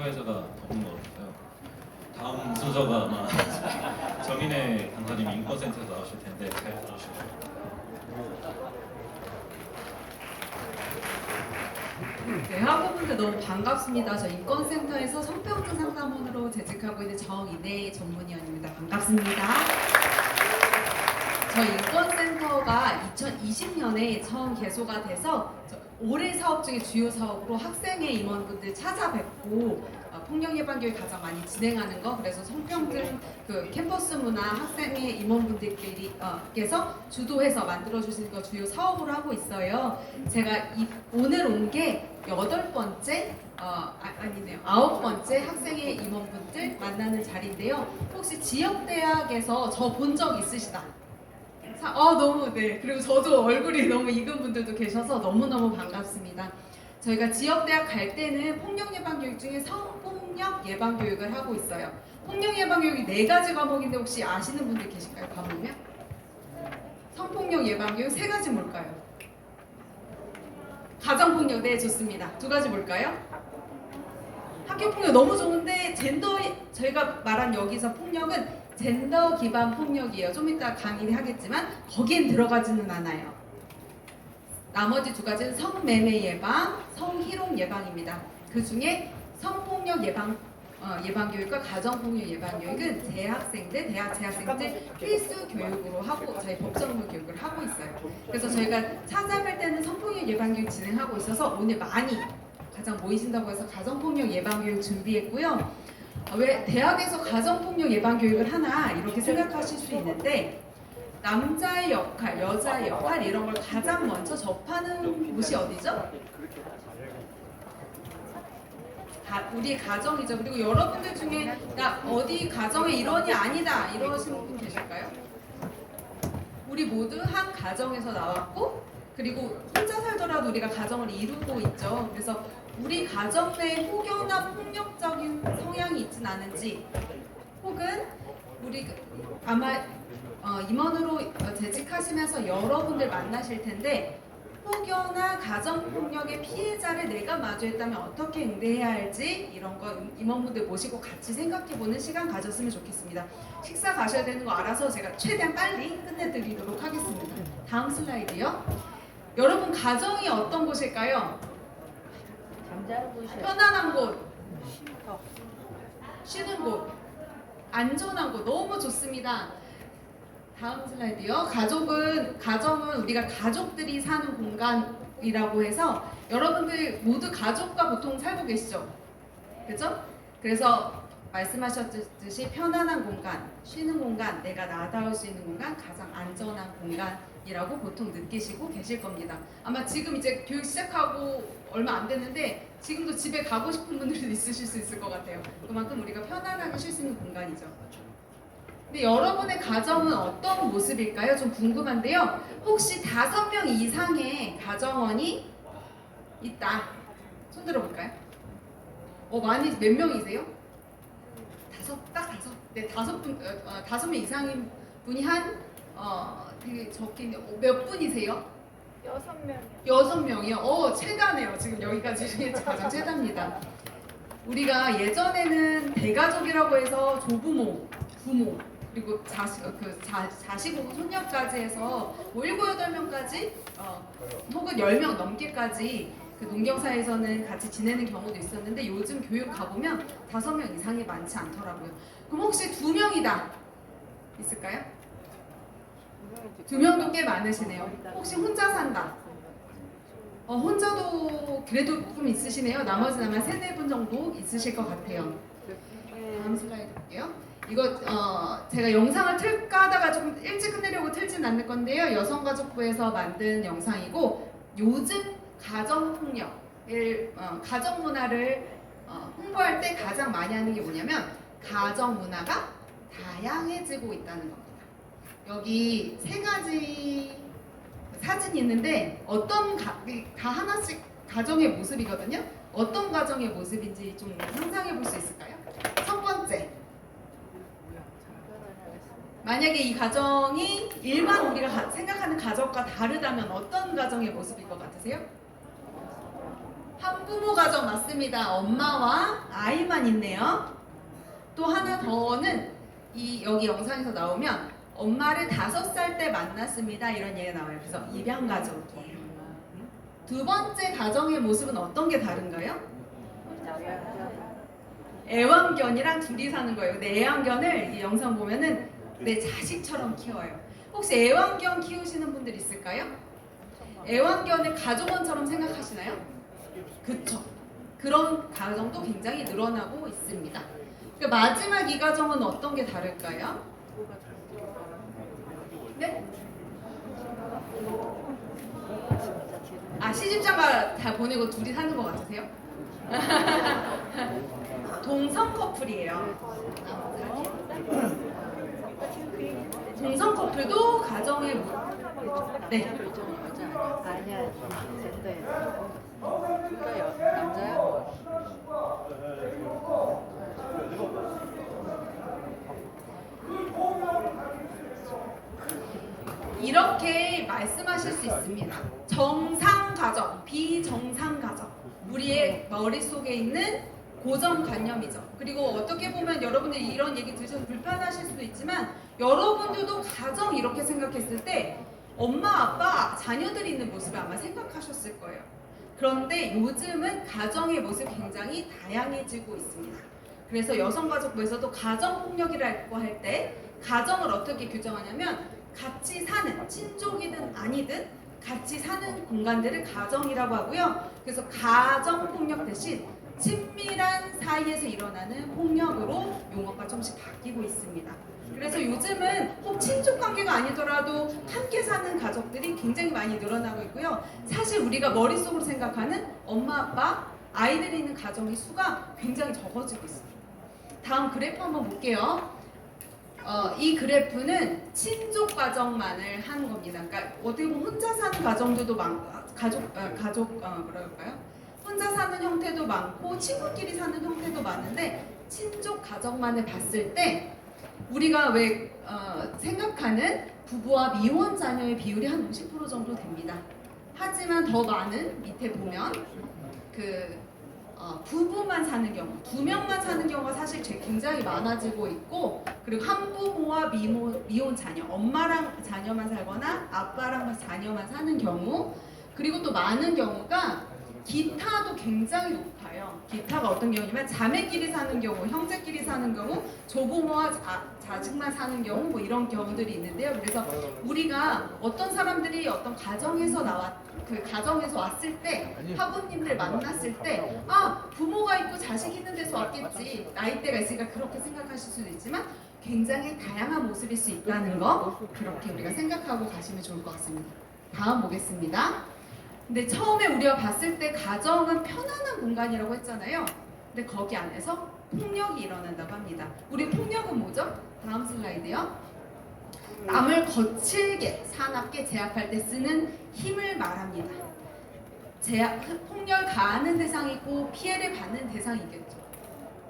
사회자가 없는 것 같아요. 다음 순서가 아마 정인혜 강사님이 인권센터에서 나오실 텐데 잘 들어주시고. 네, 학우분들 너무 반갑습니다. 저 인권센터에서 성평등 상담원으로 재직하고 있는 정인혜 전문위원입니다. 반갑습니다. 저희 인권센터가 2020년에 처음 개소가 돼서 올해 사업 중에 주요 사업으로 학생의 임원분들 찾아뵙고 폭력 예방 교육 가장 많이 진행하는 거, 그래서 성평등 그 캠퍼스 문화 학생의 임원분들께서 주도해서 만들어 주시는 거 주요 사업으로 하고 있어요. 제가 오늘 온 게 8번째 아니네요. 9번째 학생의 임원분들 만나는 자리인데요. 혹시 지역대학에서 저 본 적 있으시다? 너무 네. 그리고 저도 얼굴이 너무 익은 분들도 계셔서 너무너무 반갑습니다. 저희가 지역대학 갈 때는 폭력 예방 교육 중에 성폭력 예방 교육을 하고 있어요. 폭력 예방 교육이 4가지 과목인데 혹시 아시는 분들 계실까요? 과목이요? 성폭력 예방 교육 3가지 뭘까요? 가정폭력, 네, 좋습니다. 2가지 뭘까요? 학교폭력 너무 좋은데 저희가 말한 여기서 폭력은 젠더 기반 폭력이에요. 좀 이따 강의하겠지만 거기엔 들어가지는 않아요. 나머지 2가지는 성매매 예방, 성희롱 예방입니다. 그 중에 성폭력 예방 교육과 가정폭력 예방 교육은 재학생들 필수 교육으로 하고 저희 법정무 교육을 하고 있어요. 그래서 저희가 찾아뵐 때는 성폭력 예방 교육 진행하고 있어서 오늘 많이 가장 모이신다고 해서 가정폭력 예방 교육 준비했고요. 왜 대학에서 가정폭력 예방 교육을 하나 이렇게 생각하실 수 있는데, 남자의 역할, 여자의 역할 이런 걸 가장 먼저 접하는 곳이 어디죠? 우리 가정이죠. 그리고 여러분들 중에 나 어디 가정의 일원이 아니다 이러시는 분 계실까요? 우리 모두 한 가정에서 나왔고, 그리고 혼자 살더라도 우리가 가정을 이루고 있죠. 그래서 우리 가정 내에 혹여나 폭력적인 성향이 있진 않은지, 혹은 우리 아마 임원으로 재직하시면서 여러분들 만나실 텐데, 혹여나 가정폭력의 피해자를 내가 마주했다면 어떻게 응대해야 할지 이런 거 임원분들 모시고 같이 생각해보는 시간 가졌으면 좋겠습니다. 식사 가셔야 되는 거 알아서 제가 최대한 빨리 끝내드리도록 하겠습니다. 다음 슬라이드요. 여러분 가정이 어떤 곳일까요? 편안한 곳, 쉬는 곳, 안전한 곳, 너무 좋습니다. 다음 슬라이드요. 가정은 우리가 가족들이 사는 공간이라고 해서 여러분들 모두 가족과 보통 살고 계시죠? 그죠? 그래서 말씀하셨듯이 편안한 공간, 쉬는 공간, 내가 나다울 수 있는 공간, 가장 안전한 공간이라고 보통 느끼시고 계실 겁니다. 아마 지금 이제 교육 시작하고 얼마 안 됐는데 지금도 집에 가고 싶은 분들도 있으실 수 있을 것 같아요. 그만큼 우리가 편안하게 쉴 수 있는 공간이죠. 근데 여러분의 가정은 어떤 모습일까요? 좀 궁금한데요. 혹시 5명 이상의 가정원이 있다. 손 들어볼까요? 많이 몇 명이세요? 딱 5. 네, 5명 이상인 분이 되게 적긴 몇 분이세요? 6명이요. 6명이요? 최다네요. 지금 여기까지 중에 가장 최다입니다. 우리가 예전에는 대가족이라고 해서 조부모, 부모, 그리고 자식 혹은 손녀까지 해서 7, 8명까지 혹은 10명 넘게까지 그 농경사에서는 같이 지내는 경우도 있었는데, 요즘 교육 가보면 5명 이상이 많지 않더라고요. 그럼 혹시 2명이다 있을까요? 2명도 꽤 많으시네요. 혹시 혼자 산다? 혼자도 그래도 좀 있으시네요. 나머지는 아마 3, 4분 정도 있으실 것 같아요. 다음 슬라이드 볼게요. 이거 제가 영상을 틀까 하다가 좀 일찍 끝내려고 틀진 않을 건데요. 여성가족부에서 만든 영상이고, 요즘 가정폭력을 가정문화를 홍보할 때 가장 많이 하는 게 뭐냐면 가정문화가 다양해지고 있다는 겁니다. 여기 3가지 사진이 있는데 다 하나씩 가정의 모습이거든요. 어떤 가정의 모습인지 좀 상상해 볼 수 있을까요? 첫 번째, 만약에 이 가정이 일반 우리가 생각하는 가정과 다르다면 어떤 가정의 모습일 것 같으세요? 한부모 가정 맞습니다. 엄마와 아이만 있네요. 또 하나 더는 여기 영상에서 나오면 엄마를 5살 때 만났습니다. 이런 얘기가 나와요. 그래서 입양 가족이에요. 두 번째 가정의 모습은 어떤 게 다른가요? 애완견이랑 둘이 사는 거예요. 근데 애완견을 이 영상 보면은 내 자식처럼 키워요. 혹시 애완견 키우시는 분들 있을까요? 애완견을 가족원처럼 생각하시나요? 그쵸. 그런 가정도 굉장히 늘어나고 있습니다. 마지막 이 가정은 어떤 게 다를까요? 네? 시집장가 다 보내고 둘이 사는 것 같으세요? 동성 커플이에요. 동성 커플도 가정의 네. 아니야, 둘다 남자야. 이렇게 말씀하실 수 있습니다. 정상 가정, 비정상 가정. 우리의 머릿속에 있는 고정관념이죠. 그리고 어떻게 보면 여러분들이 이런 얘기 들으셔서 불편하실 수도 있지만 여러분들도 가정 이렇게 생각했을 때 엄마, 아빠, 자녀들이 있는 모습을 아마 생각하셨을 거예요. 그런데 요즘은 가정의 모습이 굉장히 다양해지고 있습니다. 그래서 여성가족부에서도 가정폭력이라고 할 때 가정을 어떻게 규정하냐면 같이 사는, 친족이든 아니든 같이 사는 공간들을 가정이라고 하고요. 그래서 가정폭력 대신 친밀한 사이에서 일어나는 폭력으로 용어가 조금씩 바뀌고 있습니다. 그래서 요즘은 꼭 친족 관계가 아니더라도 함께 사는 가족들이 굉장히 많이 늘어나고 있고요. 사실 우리가 머릿속으로 생각하는 엄마, 아빠, 아이들이 있는 가정의 수가 굉장히 적어지고 있습니다. 다음 그래프 한번 볼게요. 이 그래프는 친족 가정만을 하는 겁니다. 그러니까 어떻게 보면 혼자 사는 가정들도 많고, 뭐랄까요? 혼자 사는 형태도 많고, 친구끼리 사는 형태도 많은데, 친족 가정만을 봤을 때, 우리가 왜 생각하는 부부와 미혼 자녀의 비율이 한 50% 정도 됩니다. 하지만 더 많은 밑에 보면 부부만 사는 경우, 2명만 사는 경우가 사실 굉장히 많아지고 있고, 그리고 한부모와 미혼 자녀, 엄마랑 자녀만 살거나 아빠랑 자녀만 사는 경우, 그리고 또 많은 경우가 기타도 굉장히 높아요. 기타가 어떤 경우냐면 자매끼리 사는 경우, 형제끼리 사는 경우, 조부모와 자식만 사는 경우 뭐 이런 경우들이 있는데요. 그래서 우리가 어떤 사람들이 어떤 가정에서 가정에서 왔을 때 화부님들 만났을 때 부모가 있고 자식 있는 데서 왔겠지, 나이대가 있으니까 그렇게 생각하실 수도 있지만 굉장히 다양한 모습일 수 있다는 거, 그렇게 우리가 생각하고 가시면 좋을 것 같습니다. 다음 보겠습니다. 근데 처음에 우리가 봤을 때 가정은 편안한 공간이라고 했잖아요. 근데 거기 안에서 폭력이 일어난다고 합니다. 우리 폭력은 뭐죠? 다음 슬라이드요. 남을 거칠게, 사납게 제압할 때 쓰는 힘을 말합니다. 폭력을 가하는 대상이 있고 피해를 받는 대상이 있겠죠.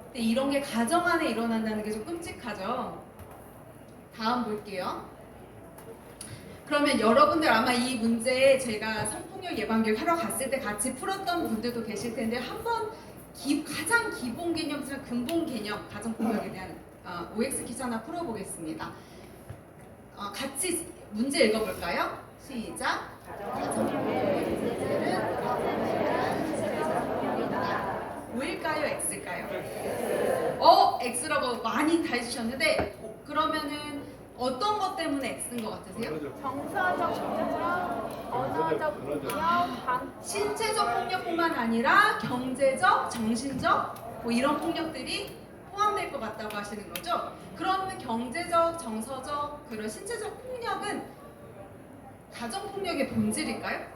근데 이런 게 가정 안에 일어난다는 게 좀 끔찍하죠. 다음 볼게요. 그러면 여러분들 아마 이 문제 제가 성폭력 예방교육 하러 갔을 때 같이 풀었던 분들도 계실 텐데 한번 가장 기본 개념, 근본 개념 가정폭력에 대한 OX 퀴즈 하나 풀어보겠습니다. 같이 문제 읽어볼까요? 시작. 가정폭력의 문제는 O일까요? X일까요? X라고 많이 다 해주셨는데 그러면은 어떤 것 때문에 X인 것 같으세요? 정서적 폭력, 언어적 폭력, 신체적 폭력뿐만 아니라 경제적, 정신적 뭐 이런 폭력들이 포함될 것 같다고 하시는 거죠? 그러면 경제적, 정서적, 그런 신체적 폭력은 가정 폭력의 본질일까요?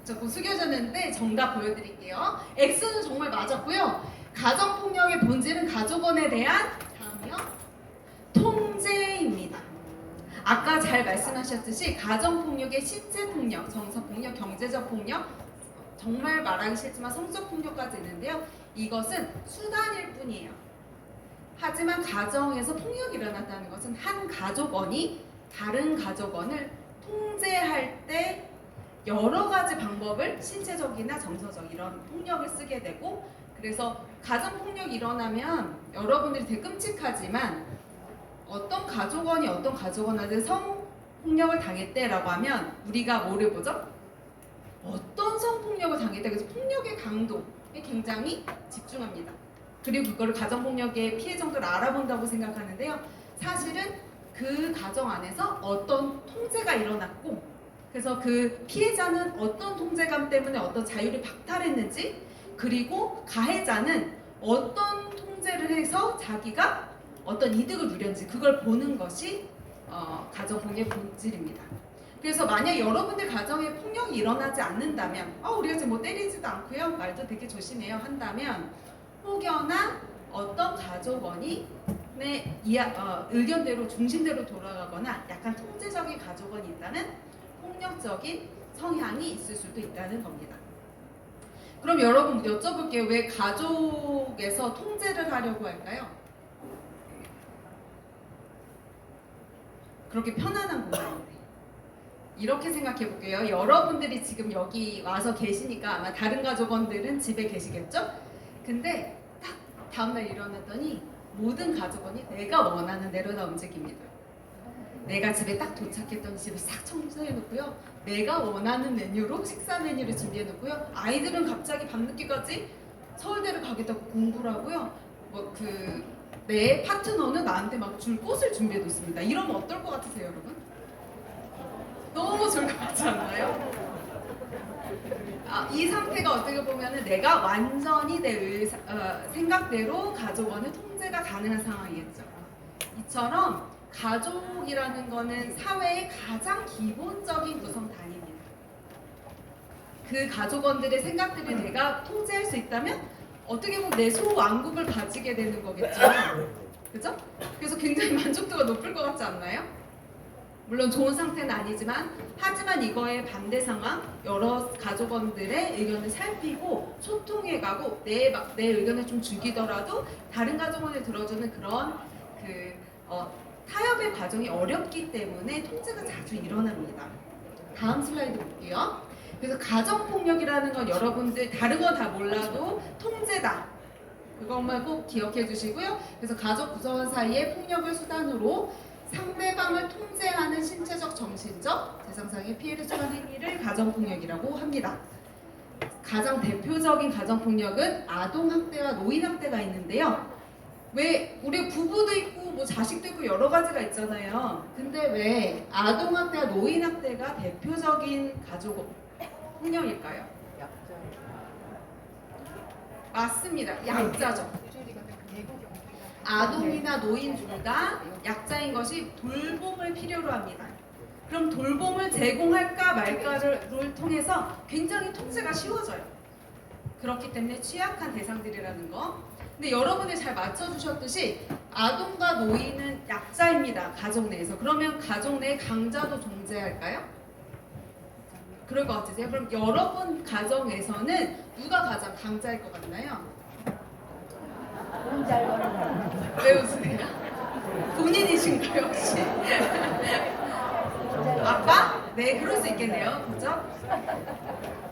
자꾸 숙여졌는데 정답 보여드릴게요. X는 정말 맞았고요. 가정폭력의 본질은 가족원에 대한 다음이요. 통제입니다. 아까 잘 말씀하셨듯이 가정폭력의 신체폭력, 정서폭력, 경제적 폭력, 정말 말하기 싫지만 성적 폭력까지 있는데요. 이것은 수단일 뿐이에요. 하지만 가정에서 폭력이 일어났다는 것은 한 가족원이 다른 가족원을 통제할 때 여러 가지 방법을 신체적이나 정서적 이런 폭력을 쓰게 되고, 그래서 가정폭력이 일어나면 여러분들이 되게 끔찍하지만 어떤 가족원이 어떤 가족원한테 성폭력을 당했대라고 하면 우리가 뭐를 보죠? 어떤 성폭력을 당했대. 그래서 폭력의 강도에 굉장히 집중합니다. 그리고 그거를 가정폭력의 피해 정도를 알아본다고 생각하는데요. 사실은 그 가정 안에서 어떤 통제가 일어났고, 그래서 그 피해자는 어떤 통제감 때문에 어떤 자유를 박탈했는지, 그리고 가해자는 어떤 통제를 해서 자기가 어떤 이득을 누렸는지 그걸 보는 것이 가정폭력의 본질입니다. 그래서 만약 여러분들 가정에 폭력이 일어나지 않는다면, 우리가 지금 뭐 때리지도 않고요, 말도 되게 조심해요 한다면, 혹여나 어떤 가족원이 의견대로 중심대로 돌아가거나 약간 통제적인 가족원이 있다면 폭력적인 성향이 있을 수도 있다는 겁니다. 그럼 여러분 여쭤볼게요. 왜 가족에서 통제를 하려고 할까요? 그렇게 편안한 공간인데. 이렇게 생각해 볼게요. 여러분들이 지금 여기 와서 계시니까 아마 다른 가족원들은 집에 계시겠죠? 근데 딱 다음날 일어났더니 모든 가족원이 내가 원하는 대로 다 움직입니다. 내가 집에 딱 도착했더니 집을 싹 청소해 놓고요. 내가 원하는 메뉴로 식사 메뉴를 준비해 놓고요. 아이들은 갑자기 밤늦게까지 서울대를 가겠다고 공부를 하고요. 내 파트너는 나한테 막 줄 꽃을 준비해 놓습니다. 이러면 어떨 것 같으세요, 여러분? 너무 좋을 것 같지 않나요? 이 상태가 어떻게 보면은 내가 완전히 내 생각대로 가족원의 통제가 가능한 상황이겠죠. 이처럼 가족이라는 거는 사회의 가장 기본적인 구성단위입니다. 그 가족원들의 생각들을 내가 통제할 수 있다면 어떻게 보면 내 소왕국을 가지게 되는 거겠죠. 그죠? 그래서 굉장히 만족도가 높을 것 같지 않나요? 물론 좋은 상태는 아니지만, 하지만 이거의 반대 상황, 여러 가족원들의 의견을 살피고 소통해가고 내 의견을 좀 죽이더라도 다른 가족원을 들어주는 그런 타협의 과정이 어렵기 때문에 통제가 자주 일어납니다. 다음 슬라이드 볼게요. 그래서 가정폭력이라는 건 여러분들 다른 건 다 몰라도 통제다. 그것만 꼭 기억해 주시고요. 그래서 가족 구성원 사이의 폭력을 수단으로 상대방을 통제하는 신체적, 정신적, 재산상의 피해를 주는 행위를 가정폭력이라고 합니다. 가장 대표적인 가정폭력은 아동학대와 노인학대가 있는데요. 왜 우리 부부도 있고 뭐 자식도 있고 여러 가지가 있잖아요. 근데 왜 아동학대와 노인학대가 대표적인 가족폭력일까요? 맞습니다. 약자죠. 아동이나 노인 둘 다 약자인 것이 돌봄을 필요로 합니다. 그럼 돌봄을 제공할까 말까를 통해서 굉장히 통제가 쉬워져요. 그렇기 때문에 취약한 대상들이라는 거. 근데 여러분이 잘 맞춰주셨듯이 아동과 노인은 약자입니다. 가족 내에서. 그러면 가족 내에 강자도 존재할까요? 그럴 것 같으세요? 그럼 여러분 가정에서는 누가 가장 강자일 것 같나요? 왜 웃으세요? 본인이신가요 혹시? 아빠? 네, 그럴 수 있겠네요. 그죠?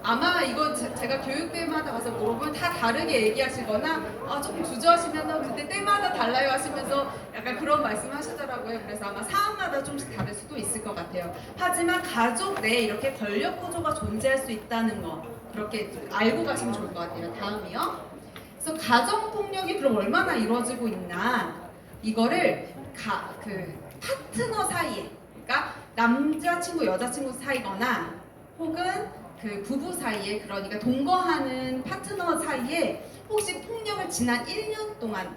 아마 이거 제가 교육 때마다 가서 물어보면 다 다르게 얘기하시거나 조금 주저하시면 그때 때마다 달라요 하시면서 약간 그런 말씀 하시더라고요. 그래서 아마 상황마다 좀씩 다를 수도 있을 것 같아요. 하지만 가족 내에 이렇게 권력 구조가 존재할 수 있다는 거 그렇게 알고 가시면 좋을 것 같아요. 다음이요. 그래서 가정폭력이 그럼 얼마나 이루어지고 있나, 이거를 파트너 사이에, 그러니까 남자친구 여자친구 사이거나 혹은 그 부부 사이에, 그러니까 동거하는 파트너 사이에 혹시 폭력을 지난 1년 동안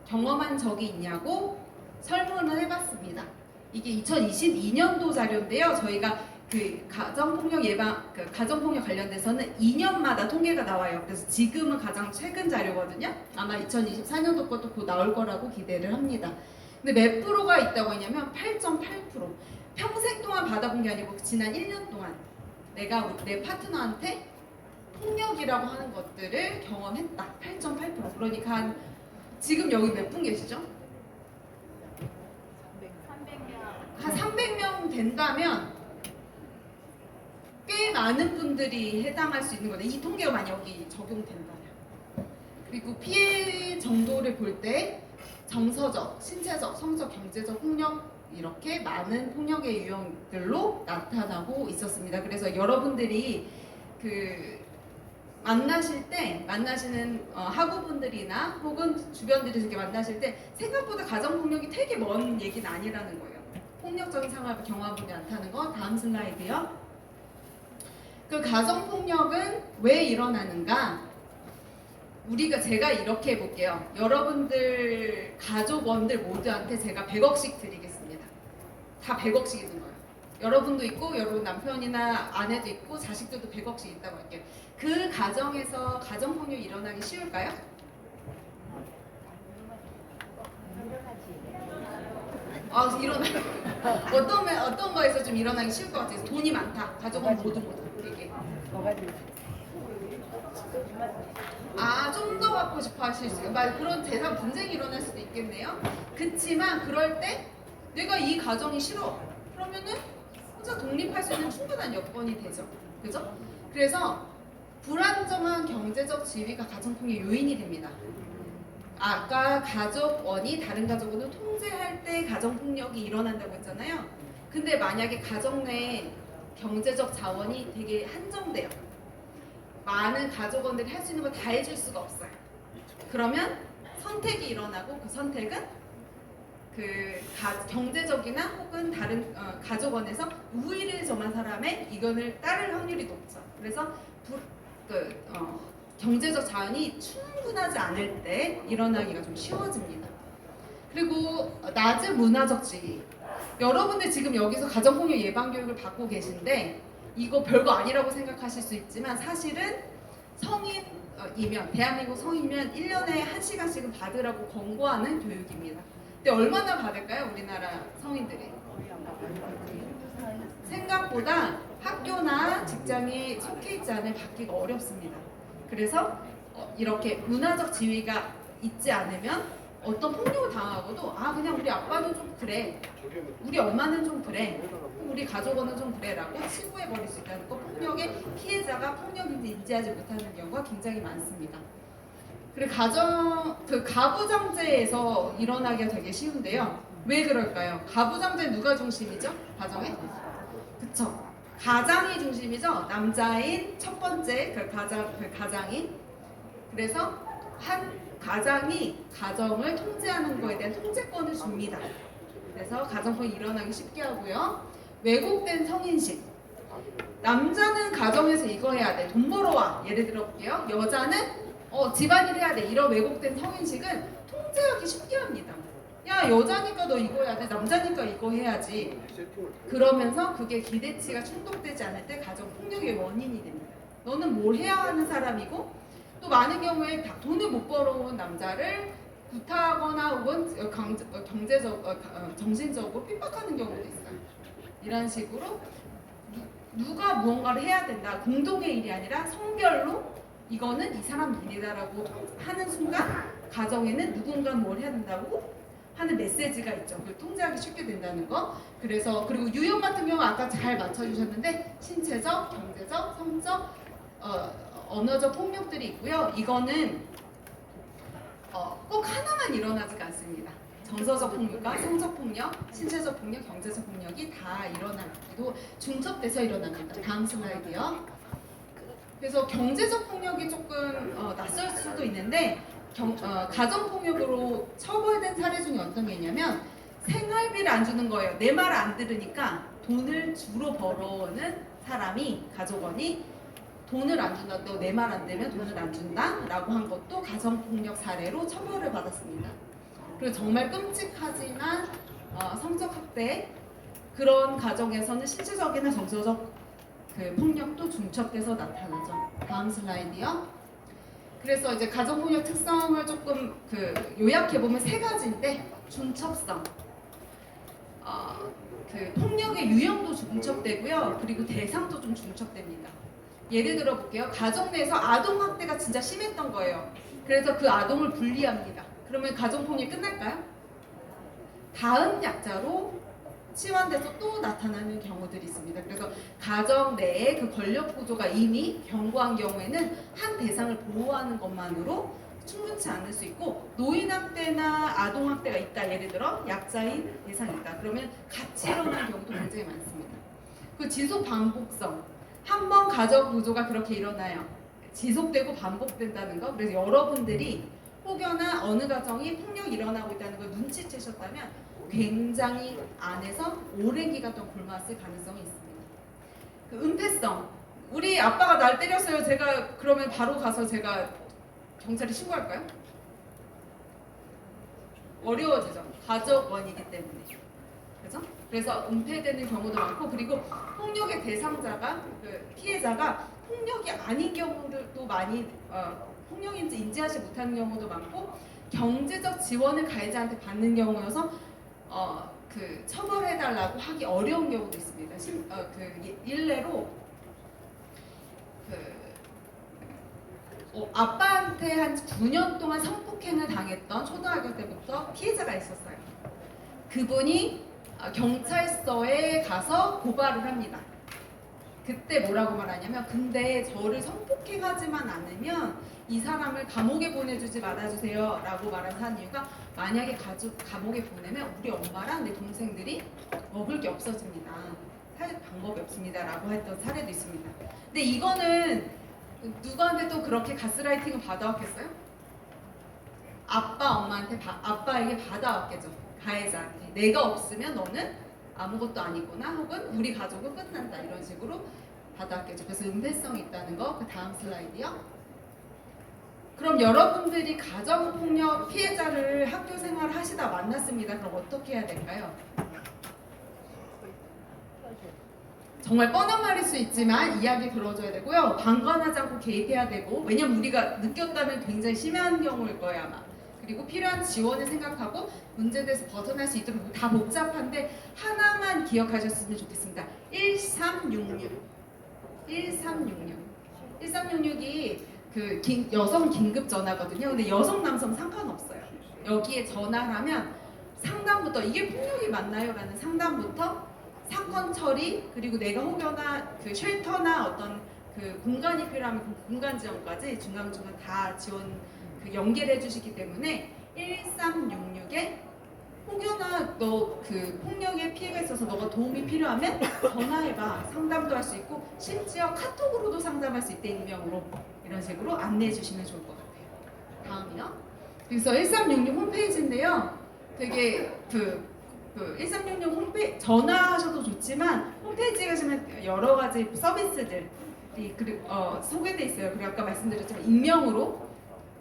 경험한 적이 있냐고 설문을 해봤습니다. 이게 2022년도 자료인데요. 저희가 가정폭력 가정폭력 관련돼서는 2년마다 통계가 나와요. 그래서 지금은 가장 최근 자료거든요. 아마 2024년도 것도 곧 나올 거라고 기대를 합니다. 근데 몇 프로가 있다고 했냐면 8.8%. 평생 동안 받아본 게 아니고 지난 1년 동안 내가 내 파트너한테 폭력이라고 하는 것들을 경험했다. 8.8%. 그러니까 지금 여기 몇 분 계시죠? 300명. 한 300명 된다면 많은 분들이 해당할 수 있는 거네. 이 통계가 만약 여기 적용된다면. 그리고 피해 정도를 볼 때 정서적, 신체적, 성적, 경제적 폭력 이렇게 많은 폭력의 유형들로 나타나고 있었습니다. 그래서 여러분들이 그 만나시는 학우분들이나 혹은 주변들에서 이렇게 만나실 때 생각보다 가정폭력이 되게 먼 얘기는 아니라는 거예요. 폭력적인 상황을 경험하지 않다는 거. 다음 슬라이드요. 그 가정폭력은 왜 일어나는가? 제가 이렇게 해볼게요. 여러분들 가족원들 모두한테 제가 100억씩 드리겠습니다. 다 100억씩 있는 거예요. 여러분도 있고 여러분 남편이나 아내도 있고 자식들도 100억씩 있다고 할게요. 그 가정에서 가정폭력이 일어나기 쉬울까요? 일어나요. 어떤 거에서 좀 일어나기 쉬울 것 같아요? 돈이 많다. 가족은 모두 이게. 좀 더 받고 싶어 하실 수 있어요. 그런 재산 분쟁이 일어날 수도 있겠네요. 그치만 그럴 때 내가 이 가정이 싫어. 그러면은 혼자 독립할 수 있는 충분한 여건이 되죠. 그죠? 그래서 불안정한 경제적 지위가 가정폭력의 요인이 됩니다. 아까 가족원이 다른 가족원을 통제할 때 가정폭력이 일어난다고 했잖아요. 근데 만약에 가정 내 경제적 자원이 되게 한정돼요. 많은 가족원들이 할 수 있는 걸 다 해줄 수가 없어요. 그러면 선택이 일어나고 그 선택은 경제적이나 혹은 다른 가족원에서 우위를 점한 사람의 이건을 따를 확률이 높죠. 그래서 경제적 자원이 충분하지 않을 때 일어나기가 좀 쉬워집니다. 그리고 낮은 문화적 지위. 여러분들 지금 여기서 가정폭력 예방 교육을 받고 계신데 이거 별거 아니라고 생각하실 수 있지만 사실은 성인이면 대한민국 성인이면 1년에 1시간씩은 받으라고 권고하는 교육입니다. 근데 얼마나 받을까요? 우리나라 성인들이? 생각보다 학교나 직장에 속해 있지 않으면 받기가 어렵습니다. 그래서 이렇게 문화적 지위가 있지 않으면 어떤 폭력을 당하고도 그냥 우리 아빠는 좀 그래, 우리 엄마는 좀 그래, 우리 가족원은 좀 그래라고 치부해버릴 수 있다는 거. 폭력의 피해자가 폭력인지 인지하지 못하는 경우가 굉장히 많습니다. 그리고 가부장제에서 일어나기가 되게 쉬운데요. 왜 그럴까요? 가부장제 누가 중심이죠? 가정에? 그쵸? 가장이 중심이죠. 남자인 첫 번째 가장이. 그래서 한 가장이 가정을 통제하는 거에 대한 통제권을 줍니다. 그래서 가정폭력이 일어나기 쉽게 하고요. 왜곡된 성인식. 남자는 가정에서 이거 해야 돼. 돈 벌어와. 예를 들어 볼게요. 여자는 집안일 해야 돼. 이런 왜곡된 성인식은 통제하기 쉽게 합니다. 야, 여자니까 너 이거 해야 돼. 남자니까 이거 해야지. 그러면서 그게 기대치가 충족되지 않을 때 가정폭력의 원인이 됩니다. 너는 뭘 해야 하는 사람이고, 또 많은 경우에 돈을 못 벌어온 남자를 구타하거나 혹은 정신적으로 핍박하는 경우도 있어요. 이런 식으로 누가 무언가를 해야 된다. 공동의 일이 아니라 성별로 이거는 이 사람 일이다라고 하는 순간 가정에는 누군가 뭘 해야 된다고 하는 메시지가 있죠. 그걸 통제하기 쉽게 된다는 거. 그래서 그리고 유형 같은 경우 아까 잘 맞춰주셨는데 신체적, 경제적, 성적, 언어적 폭력들이 있고요. 이거는 꼭 하나만 일어나지가 않습니다. 정서적 폭력과 성적 폭력, 신체적 폭력, 경제적 폭력이 다 일어나기도 중첩돼서 일어납니다. 다음 슬라이드요. 그래서 경제적 폭력이 조금 낯설 수도 있는데 가정폭력으로 처벌된 사례 중에 어떤 게 있냐면 생활비를 안 주는 거예요. 내 말 안 들으니까 돈을 주로 벌어오는 사람이 가족원이 돈을 안 준다. 너 내 말 안 들으면 돈을 안 준다 라고 한 것도 가정폭력 사례로 처벌을 받았습니다. 그리고 정말 끔찍하지만 성적 학대 그런 가정에서는 신체적이나 정서적 폭력도 중첩돼서 나타나죠. 다음 슬라이드요. 그래서 이제 가정폭력 특성을 조금 요약해 보면 세 가지인데 중첩성, 폭력의 유형도 중첩되고요. 그리고 대상도 좀 중첩됩니다. 예를 들어 볼게요. 가정 내에서 아동 학대가 진짜 심했던 거예요. 그래서 그 아동을 분리합니다. 그러면 가정폭력이 끝날까요? 다음 약자로 치환돼서 또 나타나는 경우들이 있습니다. 그래서 가정 내에 그 권력 구조가 이미 견고한 경우에는 한 대상을 보호하는 것만으로 충분치 않을 수 있고, 노인학대나 아동학대가 있다, 예를 들어 약자인 대상이 있다, 그러면 같이 일어나는 경우도 굉장히 많습니다. 그 지속 반복성, 한 번 가정 구조가 그렇게 일어나요. 지속되고 반복된다는 거. 그래서 여러분들이 혹여나 어느 가정이 폭력이 일어나고 있다는 걸 눈치채셨다면 굉장히 안에서 오랜 기간 동안 굶어왔을 가능성이 있습니다. 그 은폐성, 우리 아빠가 날 때렸어요. 제가 그러면 바로 가서 제가 경찰에 신고할까요? 어려워지죠. 가족원이기 때문에. 그죠? 그래서 은폐되는 경우도 많고, 그리고 폭력의 대상자가, 그 피해자가 폭력이 아닌 경우도 많이, 폭력인지 인지하지 못하는 경우도 많고, 경제적 지원을 가해자한테 받는 경우여서 그 처벌해달라고 하기 어려운 경우도 있습니다. 일례로 아빠한테 한 9년 동안 성폭행을 당했던 초등학교 때부터 피해자가 있었어요. 그분이 경찰서에 가서 고발을 합니다. 그때 뭐라고 말하냐면, 근데 저를 성폭행하지만 않으면 이 사람을 감옥에 보내주지 말아주세요 라고 말한 이유가, 만약에 감옥에 보내면 우리 엄마랑 내 동생들이 먹을 게 없어집니다. 살 방법이 없습니다 라고 했던 사례도 있습니다. 근데 이거는 누구한테도 그렇게 가스라이팅을 받아왔겠어요? 아빠 엄마한테 아빠에게 받아왔겠죠. 가해자한테 내가 없으면 너는 아무것도 아니구나, 혹은 우리 가족은 끝난다, 이런 식으로 받아왔겠죠. 그래서 은폐성이 있다는 거. 그 다음 슬라이드요. 그럼 여러분들이 가정폭력 피해자를 학교 생활을 하시다 만났습니다. 그럼 어떻게 해야 될까요? 정말 뻔한 말일 수 있지만 이야기 들어줘야 되고요. 방관하지 않고 개입해야 되고, 왜냐면 우리가 느꼈다면 굉장히 심한 경우일 거예요 아마. 그리고 필요한 지원을 생각하고 문제에서 벗어날 수 있도록, 다 복잡한데 하나만 기억하셨으면 좋겠습니다. 1366. 1366이 그 여성 긴급 전화거든요. 근데 여성 남성 상관없어요. 여기에 전화를 하면 상담부터, 이게 폭력이 맞나요? 라는 상담부터 사건 처리, 그리고 내가 혹여나 그 쉘터나 어떤 그 공간이 필요하면 그 공간 지원까지 중간중간 다 지원 연계를 해주시기 때문에 1366에 혹여나 너 그 폭력의 피해가 있어서 너가 도움이 필요하면 전화해봐. 상담도 할 수 있고, 심지어 카톡으로도 상담할 수 있대, 익명으로. 이런 식으로 안내해 주시면 좋을 것 같아요. 다음이요. 그래서 1366 홈페이지인데요. 되게 1366 홈페이지 전화하셔도 좋지만 홈페이지에 가시면 여러 가지 서비스들이 소개돼 있어요. 그리고 아까 말씀드렸지만 익명으로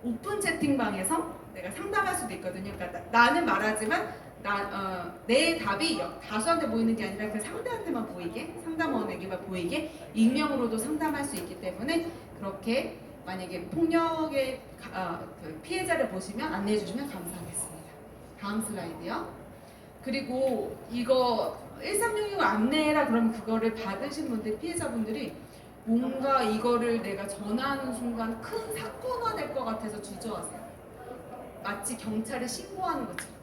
오픈 채팅방에서 내가 상담할 수도 있거든요. 그러니까 나는 말하지만 내 답이 다수한테 보이는 게 아니라 그 상대한테만 보이게, 상담원에게만 보이게 익명으로도 상담할 수 있기 때문에, 그렇게 만약에 폭력의 그 피해자를 보시면 안내해 주시면 감사하겠습니다. 다음 슬라이드요. 그리고 이거 1366 안내라 그러면 그거를 받으신 분들, 피해자분들이 뭔가 이거를 내가 전화하는 순간 큰 사건화 될 것 같아서 주저하세요. 마치 경찰에 신고하는 것처럼.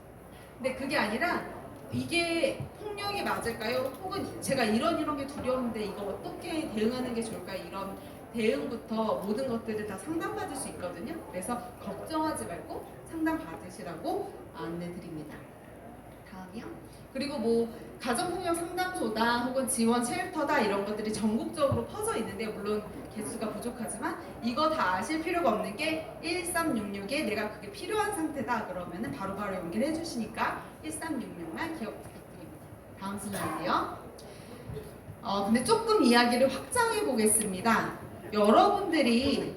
근데 그게 아니라, 이게 폭력이 맞을까요? 혹은 제가 이런 게 두려운데 이거 어떻게 대응하는 게 좋을까요? 이런 대응부터 모든 것들을 다 상담받을 수 있거든요. 그래서 걱정하지 말고 상담 받으시라고 안내드립니다. 다음이요. 그리고 뭐 가정폭력 상담소다 혹은 지원 쉘터다, 이런 것들이 전국적으로 퍼져 있는데, 물론 개수가 부족하지만 이거 다 아실 필요가 없는 게, 1366에 내가 그게 필요한 상태다 그러면은 바로바로 연결해 주시니까 1366만 기억 부탁드립니다. 다음 슬라이드요. 근데 조금 이야기를 확장해 보겠습니다. 여러분들이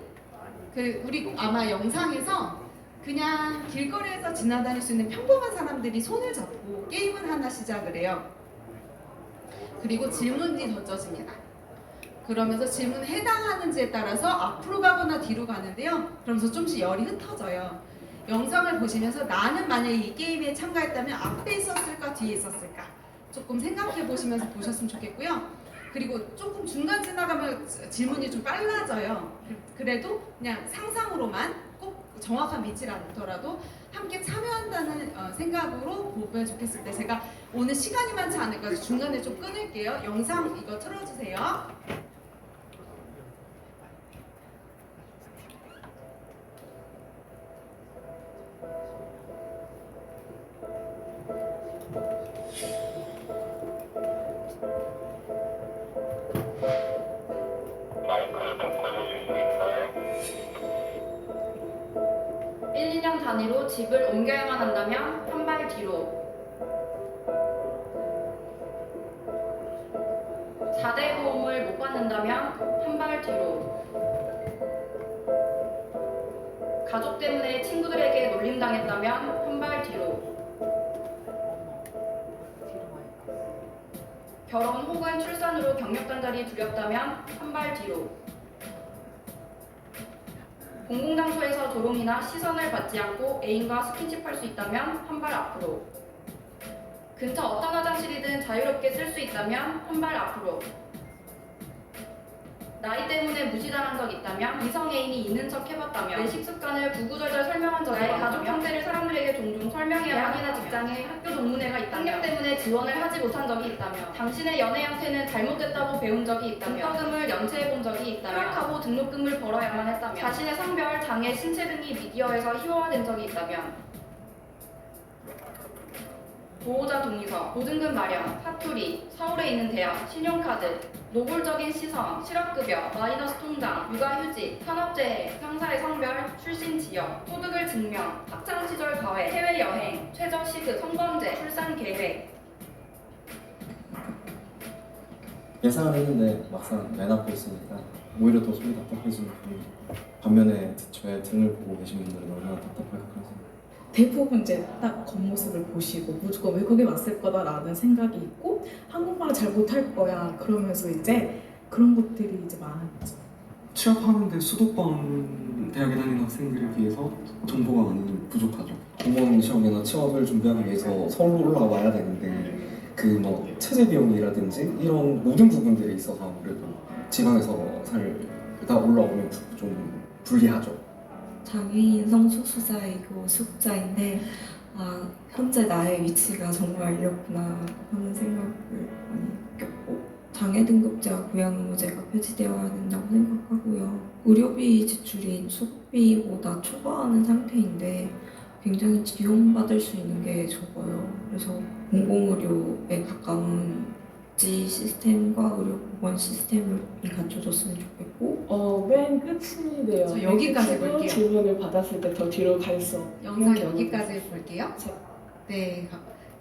우리 아마 영상에서 그냥 길거리에서 지나다닐 수 있는 평범한 사람들이 손을 잡고 게임을 하나 시작을 해요. 그리고 질문이 던져집니다. 그러면서 질문에 해당하는지에 따라서 앞으로 가거나 뒤로 가는데요. 그러면서 좀씩 열이 흩어져요. 영상을 보시면서 나는 만약에 이 게임에 참가했다면 앞에 있었을까 뒤에 있었을까 조금 생각해 보시면서 보셨으면 좋겠고요. 그리고 조금 중간 지나가면 질문이 좀 빨라져요. 그래도 그냥 상상으로만, 꼭 정확한 위치를 않더라도 함께 참여한다는 생각으로 보면 좋겠을 때, 제가 오늘 시간이 많지 않을 거라서 중간에 좀 끊을게요. 영상 이거 틀어주세요. 마이크를 좀 꺼주시겠어요? 1, 2년 단위로 집을 옮겨야만 한다면 한 발 뒤로. 4대 보험을 못 받는다면 한 발 뒤로. 가족 때문에 친구들에게 놀림당했다면 한 발 뒤로. 결혼 혹은 출산으로 경력단절이 두렵다면 한 발 뒤로. 공공장소에서 조롱이나 시선을 받지 않고 애인과 스킨십할 수 있다면 한 발 앞으로. 근처 어떤 화장실이든 자유롭게 쓸 수 있다면 한 발 앞으로. 나이 때문에 무시당한 적 있다면 이성 애인이 있는 척 해봤다면 내 식습관을 구구절절 설명한 적이 나의 가족 형태를 사람들에게 종종 설명해야 대학이나 직장에 학교 동문회가 있다면 학력 때문에 지원을 하지 못한 적이 있다면 당신의 연애 형태는 잘못됐다고 배운 적이 있다면 등과금을 연체해본 적이 있다면 휴학하고 등록금을 벌어야만 했다면 자신의 성별, 장애, 신체 등이 미디어에서 희화화된 적이 있다면 보호자 동의서, 보증금 마련, 사투리, 서울에 있는 대학, 신용카드, 노골적인 시선, 실업급여, 마이너스 통장, 육아휴직, 산업재해, 상사의 성별, 출신 지역, 소득을 증명, 학창시절 과외, 해외여행, 최저시급, 성범죄, 출산 계획. 예상을 했는데 막상 맨 앞에 있으니까 오히려 더 속이 답답해지는 분위기. 반면에 저의 등을 보고 계신 분들은 얼마나 답답할까 그런 생각. 대부분 이제 딱 겉모습을 보시고 무조건 외국에 왔을 거다라는 생각이 있고 한국말을 잘 못할 거야 그러면서 이제 그런 것들이 이제 많았죠. 취업하는데 수도권 대학에 다니는 학생들에 비해서 정보가 많이 부족하죠. 공무원 시험이나 취업을 준비하기 위해서 서울로 올라와야 되는데 그 뭐 체제 비용이라든지 이런 모든 부분들에 있어서 아무래도 지방에서 살다 올라오면 좀 불리하죠. 장애인 성소수자이고 수급자인데 현재 나의 위치가 정말 이렇구나 하는 생각을 많이 느꼈고 장애 등급제와 고용의무제가 폐지되어야 된다고 생각하고요. 의료비 지출이 수급비보다 초과하는 상태인데 굉장히 지원받을 수 있는 게 적어요. 그래서 공공의료에 가까운 지 시스템과 의료보건 시스템이 갖춰졌으면 좋겠고 맨 끝이네요. 저 여기까지 그 볼게요. 질문을 받았을 때 더 뒤로 갈수 영상 여기까지 볼게요. 자. 네,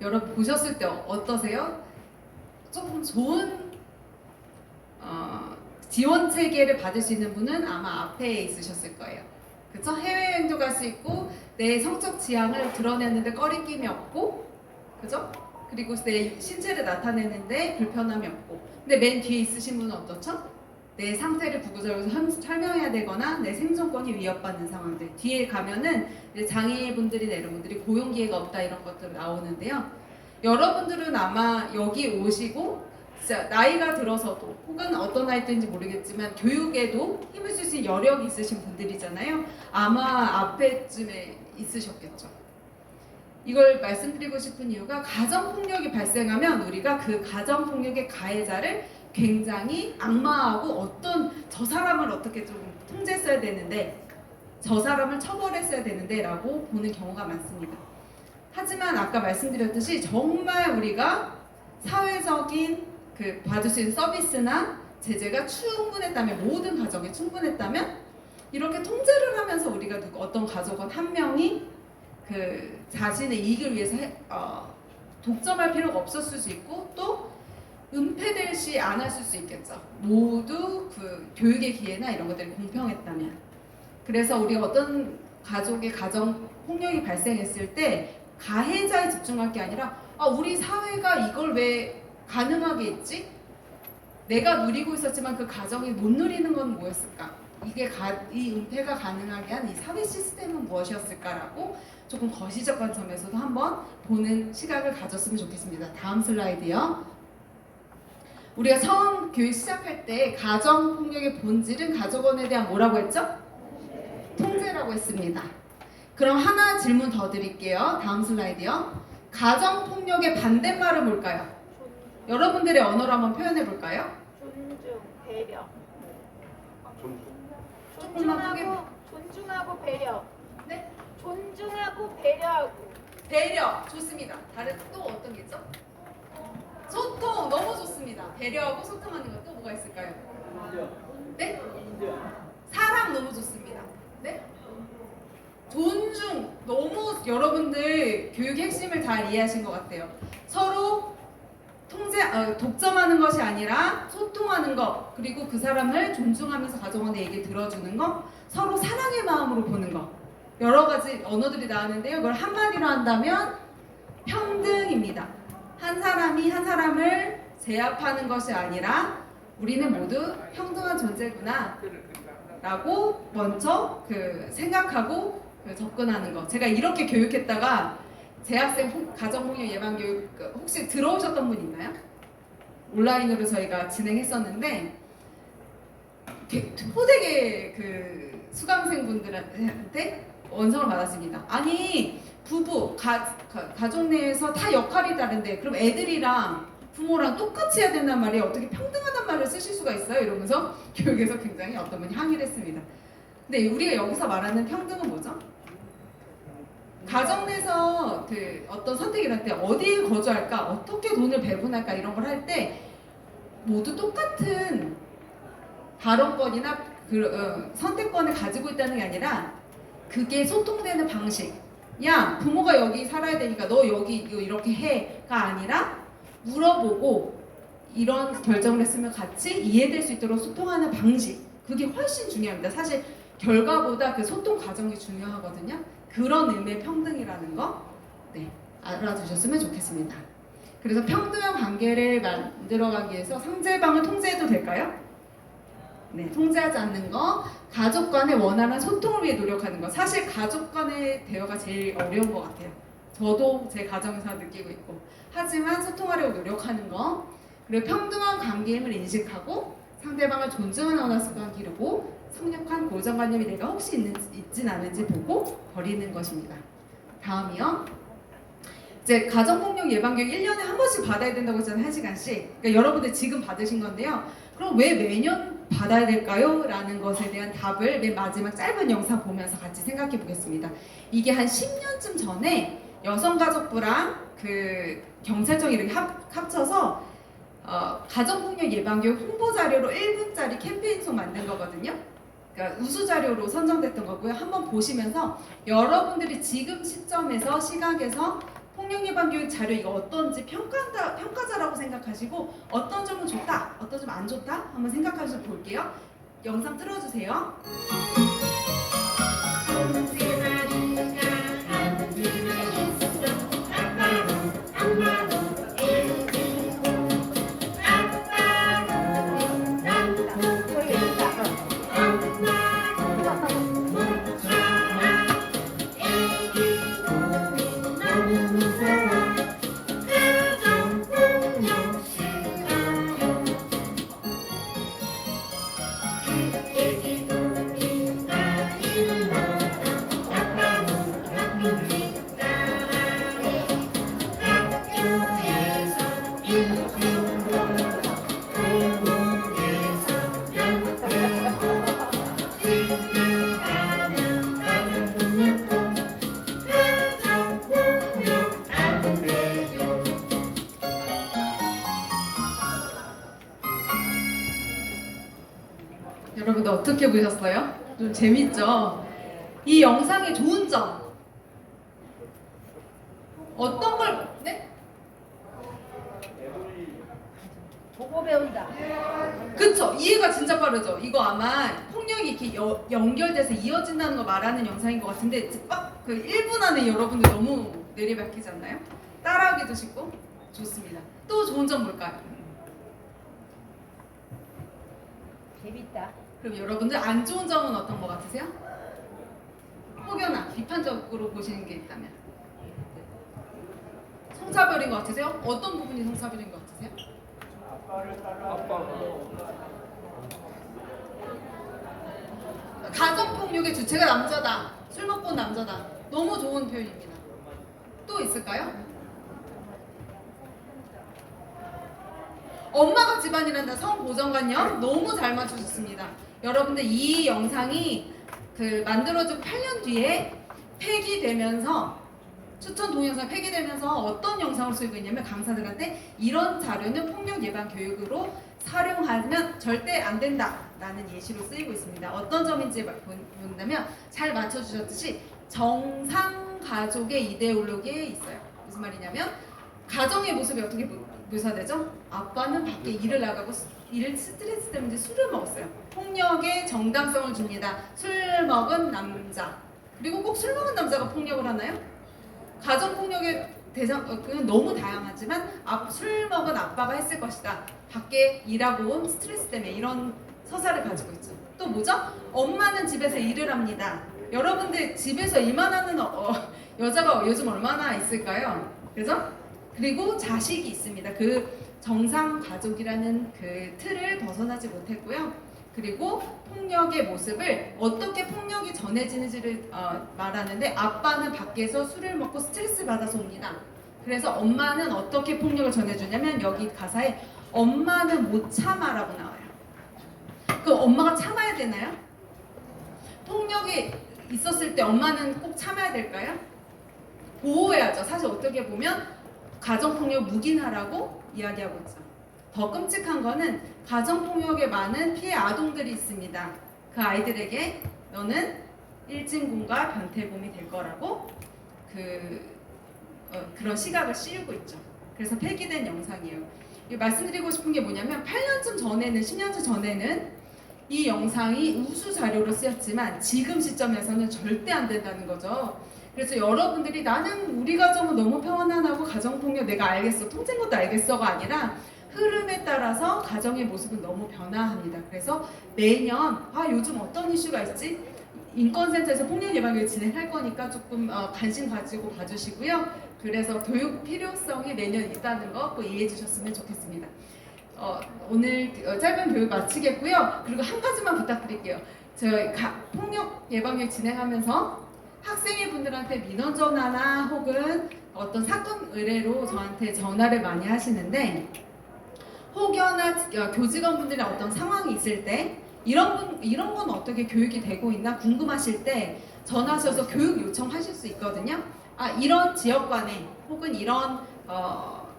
여러분 보셨을 때 어떠세요? 조금 좋은 지원 체계를 받을 수 있는 분은 아마 앞에 있으셨을 거예요. 그렇죠? 해외여행도 갈 수 있고 내 성적 지향을 드러내는데 꺼리낌이 없고, 그죠? 그리고 내 신체를 나타내는데 불편함이 없고. 근데 맨 뒤에 있으신 분은 어떻죠? 내 상태를 구구절절 설명해야 되거나 내 생존권이 위협받는 상황들. 뒤에 가면은 이제 장애인분들이나 이런 분들이 고용 기회가 없다 이런 것들 나오는데요. 여러분들은 아마 여기 오시고 진짜 나이가 들어서도 혹은 어떤 나이 때인지 모르겠지만 교육에도 힘을 쓸 수 있는 여력이 있으신 분들이잖아요. 아마 앞에쯤에 있으셨겠죠. 이걸 말씀드리고 싶은 이유가 가정폭력이 발생하면 우리가 그 가정폭력의 가해자를 굉장히 악마하고 어떤 저 사람을 어떻게 좀 통제했어야 되는데 저 사람을 처벌했어야 되는데 라고 보는 경우가 많습니다. 하지만 아까 말씀드렸듯이 정말 우리가 사회적인 그 받을 수 있는 서비스나 제재가 충분했다면 모든 가정에 충분했다면 이렇게 통제를 하면서 우리가 어떤 가족은 한 명이 그 자신의 이익을 위해서 독점할 필요가 없었을 수 있고 또 은폐될 시 않았을 수 있겠죠. 모두 그 교육의 기회나 이런 것들이 공평했다면. 그래서 우리가 어떤 가족의 가정 폭력이 발생했을 때 가해자에 집중할 게 아니라 우리 사회가 이걸 왜 가능하게 했지? 내가 누리고 있었지만 그 가정이 못 누리는 건 뭐였을까? 이 은폐가 가능하게 한 이 사회 시스템은 무엇이었을까라고 조금 거시적 관점에서도 한번 보는 시각을 가졌으면 좋겠습니다. 다음 슬라이드요. 우리가 처음 교육 시작할 때 가정 폭력의 본질은 가족원에 대한 뭐라고 했죠? 통제라고 했습니다. 그럼 하나 질문 더 드릴게요. 다음 슬라이드요. 가정폭력의 반대말은 뭘까요? 여러분들의 언어로 한번 표현해 볼까요? 존중, 배려. 조금만 크게. 존중하고 배려. 네? 존중하고 배려하고. 배려 좋습니다. 다른 또 어떤 게 있죠? 소통 너무 좋습니다. 배려하고 소통하는 것 또 뭐가 있을까요? 네? 사랑 너무 좋습니다. 네? 존중 너무 여러분들 교육의 핵심을 잘 이해하신 것 같아요. 서로 독점하는 것이 아니라 소통하는 것, 그리고 그 사람을 존중하면서 가정원의 얘기 들어주는 것, 서로 사랑의 마음으로 보는 것, 여러 가지 언어들이 나왔는데요. 이걸 한마디로 한다면 평등입니다. 한 사람이 한 사람을 제압하는 것이 아니라 우리는 모두 평등한 존재구나 라고 먼저 생각하고 접근하는 거. 제가 이렇게 교육했다가 재학생 가정폭력 예방교육 혹시 들어오셨던 분 있나요? 온라인으로 저희가 진행했었는데 호되게 수강생분들한테 원성을 받았습니다. 아니 부부, 가족 내에서 다 역할이 다른데 그럼 애들이랑 부모랑 똑같이 해야 된단 말이에요. 어떻게 평등하단 말을 쓰실 수가 있어요? 이러면서 교육에서 굉장히 어떤 분이 항의를 했습니다. 근데 우리가 여기서 말하는 평등은 뭐죠? 가정 내에서 어떤 선택을 할 때 어디에 거주할까, 어떻게 돈을 배분할까 이런 걸 할 때 모두 똑같은 발언권이나 선택권을 가지고 있다는 게 아니라 그게 소통되는 방식. 야, 부모가 여기 살아야 되니까 너 여기 이렇게 해가 아니라 물어보고 이런 결정을 했으면 같이 이해될 수 있도록 소통하는 방식. 그게 훨씬 중요합니다. 사실 결과보다 그 소통 과정이 중요하거든요. 그런 의미의 평등이라는 거 알아두셨으면 좋겠습니다. 그래서 평등한 관계를 만들어가기 위해서 상대방을 통제해도 될까요? 네, 통제하지 않는 거, 가족 간의 원활한 소통을 위해 노력하는 거. 사실 가족 간의 대화가 제일 어려운 것 같아요. 저도 제 가정에서 느끼고 있고. 하지만 소통하려고 노력하는 거, 그리고 평등한 관계임을 인식하고 상대방을 존중하는 언어 습관 기르고 성역한 고정관념이 내가 혹시 있진 않은지 보고 버리는 것입니다. 다음이요. 이제 가정폭력 예방교육 1년에 한 번씩 받아야 된다고 했잖아요. 1시간씩. 그러니까 여러분들 지금 받으신 건데요. 그럼 왜 매년 받아야 될까요? 라는 것에 대한 답을 맨 마지막 짧은 영상 보면서 같이 생각해 보겠습니다. 이게 한 10년쯤 전에 여성가족부랑 경찰청이 이렇게 합쳐서 가정폭력 예방교육 홍보자료로 1분짜리 캠페인송 만든 거거든요. 그러니까 우수자료로 선정됐던 거고요. 한번 보시면서 여러분들이 지금 시점에서 시각에서 폭력예방교육 자료 이거 어떤지 평가자라고 생각하시고 어떤 점은 좋다, 어떤 점은 안 좋다 한번 생각하셔서 볼게요. 영상 틀어주세요. 여러분들 어떻게 보셨어요? 좀 재밌죠? 이 영상의 좋은 점 어떤 걸 네? 보고 배운다. 그쵸? 이해가 진짜 빠르죠? 이거 아마 폭력이 이렇게 연결돼서 이어진다는 거 말하는 영상인 것 같은데 그 1분 안에 여러분들 너무 내리박히지 않나요? 따라하기도 쉽고 좋습니다. 또 좋은 점 뭘까요? 재밌다. 그럼 여러분들 안 좋은 점은 어떤 것 같으세요? 혹여나 비판적으로 보시는 게 있다면 성차별인 것 같으세요? 어떤 부분이 성차별인 것 같으세요? 가정폭력의 주체가 남자다, 술 먹고 온 남자다. 너무 좋은 표현입니다. 또 있을까요? 엄마가 집안일한다 성보정관요 너무 잘 맞추셨습니다. 여러분들 이 영상이 그 만들어진 8년 뒤에 폐기되면서 추천 동영상 폐기되면서 어떤 영상을 쓰이고 있냐면 강사들한테 이런 자료는 폭력 예방 교육으로 활용하면 절대 안 된다 라는 예시로 쓰이고 있습니다. 어떤 점인지 본다면 잘 맞춰주셨듯이 정상 가족의 이데올로기에 있어요. 무슨 말이냐면 가정의 모습이 어떻게 묘사되죠? 아빠는 밖에 일을 나가고 일 스트레스 때문에 술을 먹었어요. 폭력에 정당성을 줍니다. 술 먹은 남자. 그리고 꼭 술 먹은 남자가 폭력을 하나요? 가정 폭력의 그건 너무 다양하지만 술 먹은 아빠가 했을 것이다. 밖에 일하고 온 스트레스 때문에 이런 서사를 가지고 있죠. 또 뭐죠? 엄마는 집에서 일을 합니다. 여러분들 집에서 일만 하는 여자가 요즘 얼마나 있을까요? 그래서 그리고 자식이 있습니다. 그 정상 가족이라는 그 틀을 벗어나지 못했고요. 그리고 폭력의 모습을 어떻게 폭력이 전해지는지를 말하는데 아빠는 밖에서 술을 먹고 스트레스 받아서 옵니다. 그래서 엄마는 어떻게 폭력을 전해주냐면 여기 가사에 엄마는 못 참아라고 나와요. 그럼 엄마가 참아야 되나요? 폭력이 있었을 때 엄마는 꼭 참아야 될까요? 보호해야죠. 사실 어떻게 보면 가정폭력 묵인하라고 이야기하고 있죠. 더 끔찍한 거는 가정폭력에 많은 피해 아동들이 있습니다. 그 아이들에게 너는 일진공과 변태곰이 될 거라고 그런 시각을 씌우고 있죠. 그래서 폐기된 영상이에요. 말씀드리고 싶은 게 뭐냐면 8년쯤 전에는 10년쯤 전에는 이 영상이 우수 자료로 쓰였지만 지금 시점에서는 절대 안 된다는 거죠. 그래서 여러분들이 나는 우리 가정은 너무 평안하고 가정폭력 내가 알겠어 통제인 것도 알겠어가 아니라 흐름에 따라서 가정의 모습은 너무 변화합니다. 그래서 매년 요즘 어떤 이슈가 있지? 인권센터에서 폭력 예방교육 진행할 거니까 조금 관심 가지고 봐주시고요. 그래서 교육 필요성이 매년 있다는 거 꼭 이해해 주셨으면 좋겠습니다. 오늘 짧은 교육 마치겠고요. 그리고 한 가지만 부탁드릴게요. 저희 폭력 예방교육 진행하면서 학생회 분들한테 민원 전화나 혹은 어떤 사건 의뢰로 저한테 전화를 많이 하시는데 혹여나 교직원분들의 어떤 상황이 있을 때 이런 건 어떻게 교육이 되고 있나 궁금하실 때 전화하셔서 교육 요청하실 수 있거든요. 이런 지역관에 혹은 이런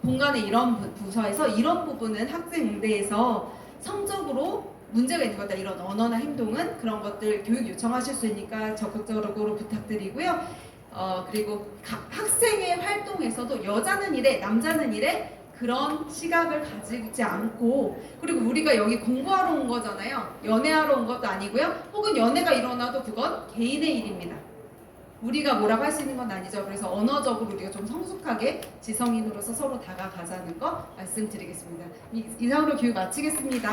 본관의 이런 부서에서 이런 부분은 학생 응대에서 성적으로 문제가 있는 거다. 이런 언어나 행동은 그런 것들 교육 요청하실 수 있으니까 적극적으로 부탁드리고요. 그리고 학생의 활동에서도 여자는 이래 남자는 이래 그런 시각을 가지지 않고 그리고 우리가 여기 공부하러 온 거잖아요. 연애하러 온 것도 아니고요. 혹은 연애가 일어나도 그건 개인의 일입니다. 우리가 뭐라고 할 수 있는 건 아니죠. 그래서 언어적으로 우리가 좀 성숙하게 지성인으로서 서로 다가가자는 거 말씀드리겠습니다. 이상으로 교육 마치겠습니다.